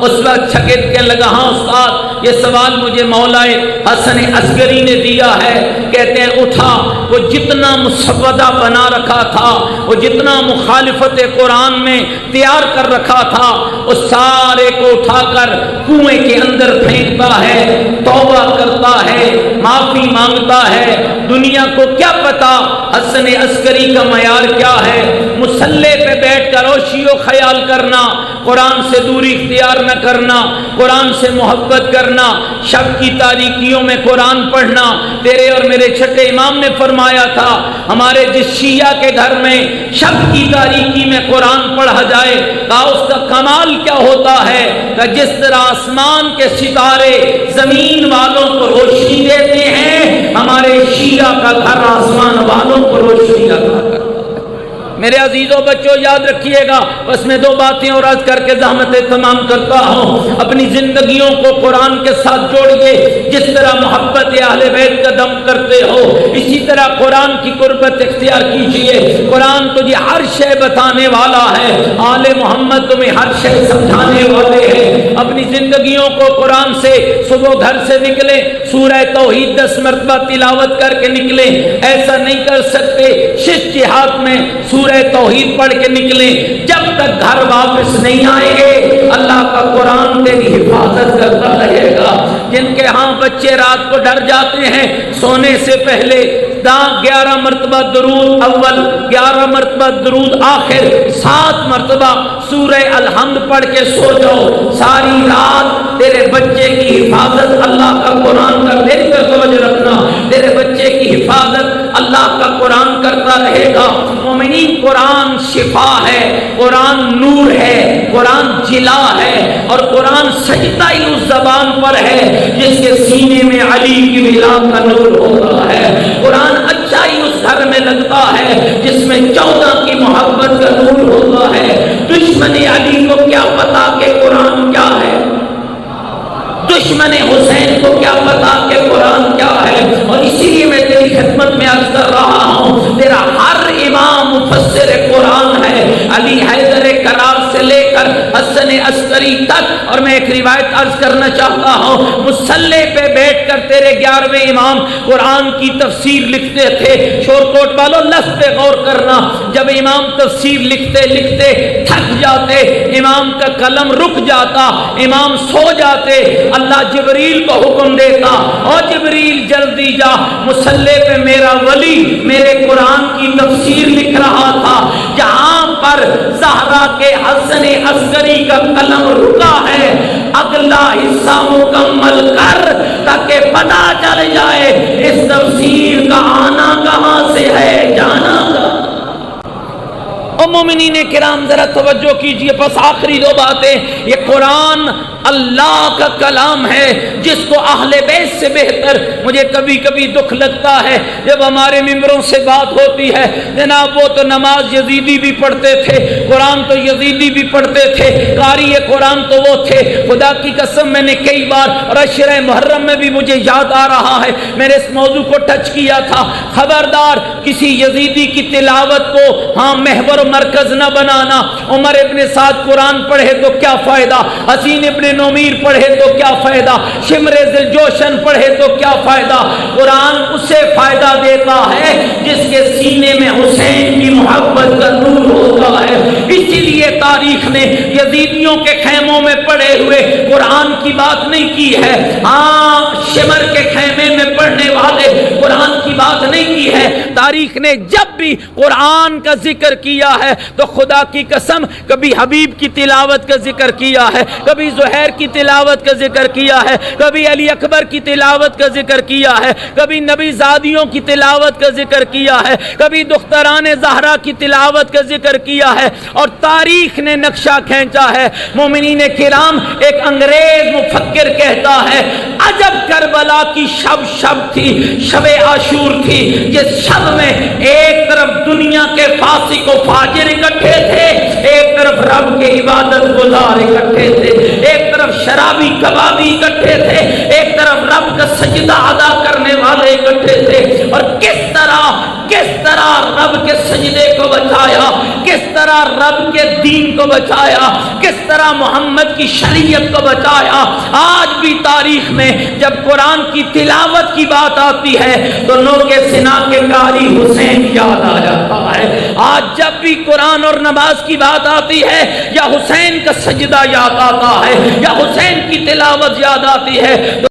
اس وقت شاگرد کہنے لگا ہاں استاد یہ سوال مجھے مولائے حسن عسکری نے دیا ہے. کہتے ہیں اٹھا وہ جتنا مسودہ بنا رکھا تھا, وہ جتنا مخالفت قرآن میں تیار کر رکھا تھا, اس سارے کو اٹھا کر کنویں کے اندر پھینکتا ہے, توبہ کرتا ہے, معافی مانگتا ہے. دنیا کو کیا پتا حسن عسکری کا معیار کیا ہے. مصلی پہ بیٹھ کر اوشی و خیال کرنا, قرآن سے دوری اختیار نہ کرنا, قرآن سے محبت کرنا, شب کی تاریکیوں میں قرآن پڑھنا. تیرے اور میرے چھٹے امام نے فرمایا تھا ہمارے جس شیعہ کے گھر میں شب کی تاریکی میں قرآن پڑھا جائے کہا اس کا کمال کیا ہوتا ہے کہ جس طرح آسمان کے ستارے زمین والوں کو روشنی دیتے ہیں, ہمارے شیعہ کا گھر آسمان والوں کو روشنی عطا کرتا ہے. میرے عزیزوں بچوں یاد رکھیے گا, بس میں دو باتیں اور عرض کر کے زحمت تمام کرتا ہوں. اپنی زندگیوں کو قرآن کے ساتھ جوڑیے. جس طرح محبت اہل بیت کا دم کرتے ہو اسی طرح قرآن کی قربت اختیار کیجیے. قرآن تجھے ہر شے بتانے والا ہے, آل محمد تمہیں ہر شے سمجھانے والے ہیں. اپنی زندگیوں کو قرآن سے صبح گھر سے نکلیں, سورہ توحید 10 مرتبہ تلاوت کر کے نکلیں. ایسا نہیں کر سکتے شش جہاد میں سورہ توحید پڑھ کے نکلیں. جب تک گھر واپس نہیں آئیں گے اللہ کا قرآن تیری حفاظت کرتا رہے گا. جن کے ہاں بچے رات کو ڈر جاتے ہیں سونے سے پہلے 11 مرتبہ درود اول, 11 مرتبہ درود آخر, 7 مرتبہ سورہ الحمد پڑھ کے سو جاؤ. ساری رات تیرے بچے کی حفاظت اللہ کا قرآن کا, میری طرف توجہ رکھنا, تیرے بچے کی حفاظت اللہ کا قرآن کرتا رہے گا. مومنین قرآن شفا ہے, قرآن نور ہے, قرآن جلا ہے, اور قرآن سجدہ ہی اس زبان پر ہے جس کے سینے میں علی کی ملاد کا نور ہوتا ہے. قرآن اچھا ہی اس گھر میں لگتا ہے جس میں 14 کی محبت کا نور ہوتا ہے. دشمن علی کو کیا پتا کہ قرآن کیا ہے, دشمن حسین کو کیا پتا کہ قرآن کیا ہے. اور اسی لیے میں تیری خدمت میں عرض کر رہا ہوں تیرا ہر امام مفسر قرآن ہے, علی حیدر کرار سے لے کر حسن عسکری تک. اور میں ایک روایت عرض کرنا چاہتا ہوں, مصلی پہ بیٹھ کر تیرے 11ویں امام قرآن کی تفسیر لکھتے تھے. شور کوٹ والوں لفظ پہ غور کرنا, جب امام تفسیر لکھتے لکھتے تھک جاتے, امام کا قلم رک جاتا, امام سو جاتے, اللہ جبریل کو حکم دیتا اور جبریل جلدی جا, مصلی پہ میرا ولی میرے قرآن کی تفسیر لکھ رہا تھا. جہاں پر زہرا کے حسن عسکری کا قلم رکا ہے اگلا حصہ مکمل کر تاکہ پتہ چل جائے اس تفسیر کا آنا کہاں سے ہے, جانا کہاں. اور مومنین کرام ذرا توجہ کیجئے, بس آخری دو باتیں. یہ قرآن اللہ کا کلام ہے جس کو اہل بیت سے بہتر, مجھے کبھی کبھی دکھ لگتا ہے جب ہمارے ممبروں سے بات ہوتی ہے جناب وہ تو نماز یزیدی بھی پڑھتے تھے, قرآن تو یزیدی بھی پڑھتے تھے, قاری قرآن تو وہ تھے. خدا کی قسم میں نے کئی بار اور عشرہ محرم میں بھی مجھے یاد آ رہا ہے میں نے اس موضوع کو ٹچ کیا تھا, خبردار کسی یزیدی کی تلاوت کو ہاں محور و مرکز نہ بنانا. عمر ابن سعد قرآن پڑھے تو کیا فائدہ, حسین ابن نومیر پڑھے تو کیا فائدہ, شمر ذوالجوشن پڑھے تو کیا فائدہ. قرآن اسے فائدہ دیتا ہے جس کے سینے میں حسین کی محبت کا نور ہوتا ہے. اسی لیے تاریخ نے یزیدیوں کے خیموں میں پڑے ہوئے قرآن کی بات نہیں کی ہے, ہاں شمر کے خیمے میں پڑھنے والے قرآن کی بات نہیں کی ہے. تاریخ نے جب بھی قرآن کا ذکر کیا ہے تو خدا کی قسم کبھی حبیب کی تلاوت کا ذکر کیا ہے, کبھی زہیر کی تلاوت کا ذکر کیا ہے, کبھی علی اکبر کی تلاوت کا ذکر کیا ہے, کبھی نبی زادیوں کی تلاوت کا ذکر کیا ہے, کبھی دختران زہرا کی تلاوت کا ذکر کیا ہے. اور تاریخ نے نقشہ کھینچا ہے. مومنین کرام, ایک انگریز مفکر کہتا ہے عجب کربلا کی شب تھی, شب عاشور تھی, جس شب میں ایک طرف دنیا کے فاسق و فاجر اکٹھے تھے, ایک طرف رب کے عبادت گزار اکٹھے تھے, ایک طرف شرابی کبابی اکٹھے تھے, ایک طرف رب کا سجدہ ادا کرنے والے اکٹھے تھے. اور کس طرح رب کے سجدے کو بچایا، کس طرح رب کے دین کو بچایا، کس طرح محمد کی شریعت کو بچایا۔ آج بھی تاریخ میں جب قرآن کی تلاوت کی بات آتی ہے تو نوکے سنا کے قاری حسین یاد آ جاتا ہے۔ آج جب بھی قرآن اور نماز کی بات آتی ہے یا حسین کا سجدہ یاد آتا ہے یا حسین کی تلاوت یاد آتی ہے تو